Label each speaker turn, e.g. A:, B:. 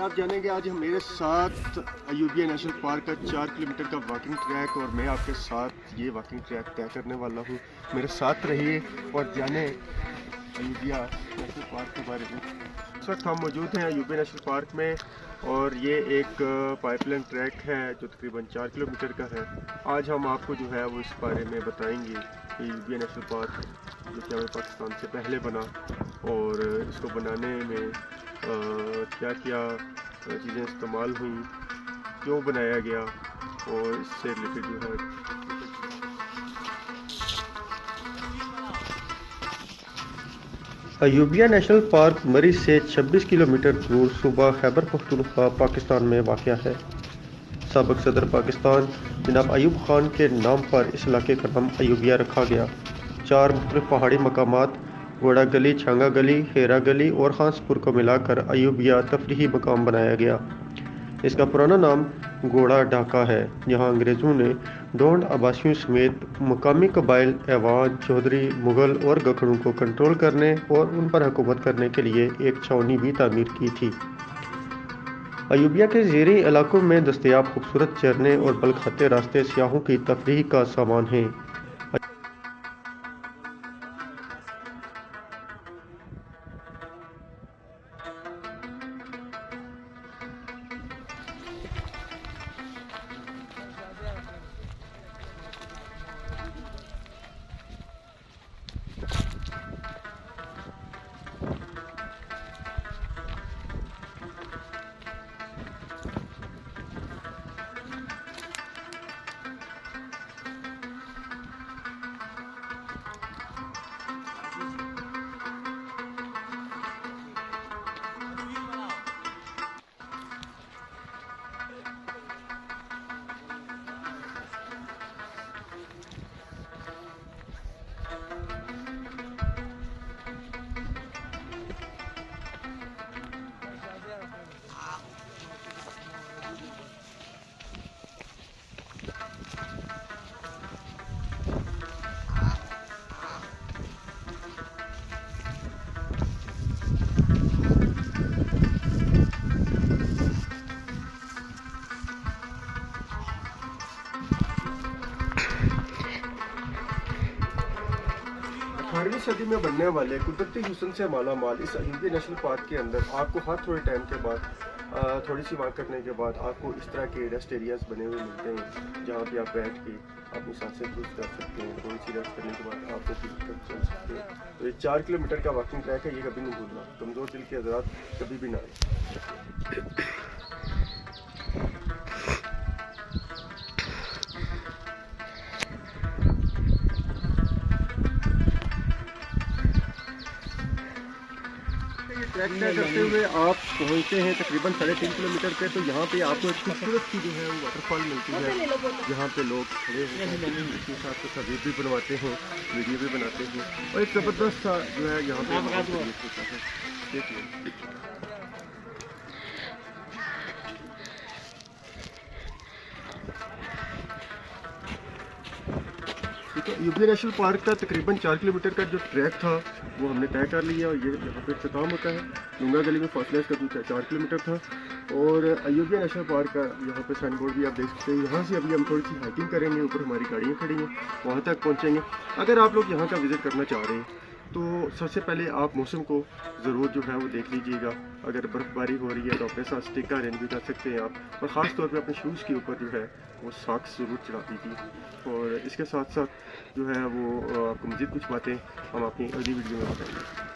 A: आप जानेंगे आज हम मेरे साथ अयूबिया नेशनल पार्क का 4 किलोमीटर का वॉकिंग ट्रैक और मैं आपके साथ ये वॉकिंग ट्रैक तय करने वाला हूँ। मेरे साथ रहिए और जाने अयूबिया नेशनल पार्क के बारे में। इस वक्त हम मौजूद हैं अयूबिया नेशनल पार्क में और ये एक पाइपलाइन ट्रैक है जो तकरीबन 4 किलोमीटर का है। आज हम आपको जो है वो इस बारे में बताएंगे कि अयूबिया नेशनल पार्क जो कि हमें पाकिस्तान से पहले बना और इसको बनाने में क्या क्या चीज़ें इस्तेमाल हुई, क्यों बनाया गया और इससे रिलेटेड जो है।
B: अयूबिया नेशनल पार्क मरी से 26 किलोमीटर दूर सूबा खैबर पख्तूनख्वा पाकिस्तान में वाक़या है। साबिक़ सदर पाकिस्तान जनाब अयूब खान के नाम पर इस इलाके का नाम अयूबिया रखा गया। 4 मुख्तलिफ पहाड़ी मकामात घोड़ा गली, छांगा गली, हेरा गली और खांसपुर को मिलाकर अयूबिया तफरीही मकाम बनाया गया। इसका पुराना नाम घोड़ा ढाका है, जहाँ अंग्रेज़ों ने ढोंड आबासियों समेत मकामी कबाइल एवान, चौधरी, मुग़ल और गखड़ों को कंट्रोल करने और उन पर हुकूमत करने के लिए एक छावनी भी तामीर की थी। अयूबिया के ज़ेरी इलाकों में दस्तयाब खूबसूरत झरने और बल खाते रास्ते सियाहों की तफरीह का सामान हैं।
A: अठारहवीं सदी में बनने वाले कुदरती हुस्न से माला माल इस अयूबिया नेशनल पार्क के अंदर आपको हर थोड़े टाइम के बाद थोड़ी सी वॉक करने के बाद आपको इस तरह के रेस्ट एरियाज बने हुए मिलते हैं, जहाँ पे आप बैठ के अपनी सांसें दुरुस्त कर सकते हैं। थोड़ी सी रेस्ट करने के बाद आप चल सकते हैं। तो ये 4 किलोमीटर का वॉकिंग ट्रैक है, ये कभी नहीं भूलना। कमज़ोर दिल के हज़रात कभी भी ना आए। ट्रैक तय करते हुए आप पहुंचते हैं तकरीबन 3.5 किलोमीटर पे। तो यहाँ पे आपको एक खूबसूरत सी जो है वो वाटरफॉल मिलती है, जहाँ पे लोग खड़े होते हैं, इसके साथ तस्वीर भी बनवाते हैं, वीडियो भी बनाते हैं और एक ज़बरदस्त सा जो है यहाँ पे होता है। देखिए तो अयूबिया नेशनल पार्क का तकरीबन 4 किलोमीटर का जो ट्रैक था वो हमने तय कर लिया और ये यहाँ पे इख्तिताम होता है। लुंगा गली में फासला इसका जो 4 किलोमीटर था और अयूबिया नेशनल पार्क का यहाँ पे साइन बोर्ड भी आप देख सकते हैं। यहाँ से अभी हम थोड़ी सी हाइकिंग करेंगे, ऊपर हमारी गाड़ियाँ खड़ी हैं, वहाँ तक पहुँचेंगे। अगर आप लोग यहाँ का विज़िट करना चाह रहे हैं तो सबसे पहले आप मौसम को ज़रूर जो है वो देख लीजिएगा। अगर बर्फ़बारी हो रही है तो अपने साथ स्टिक का अरेंज भी कर सकते हैं आप, और ख़ास तौर पे अपने शूज़ के ऊपर जो है वो सॉक्स ज़रूर चढ़ा दीजिए। और इसके साथ साथ जो है वो आपको मज़ीद कुछ बातें हम अपनी अगली वीडियो में बताएंगे।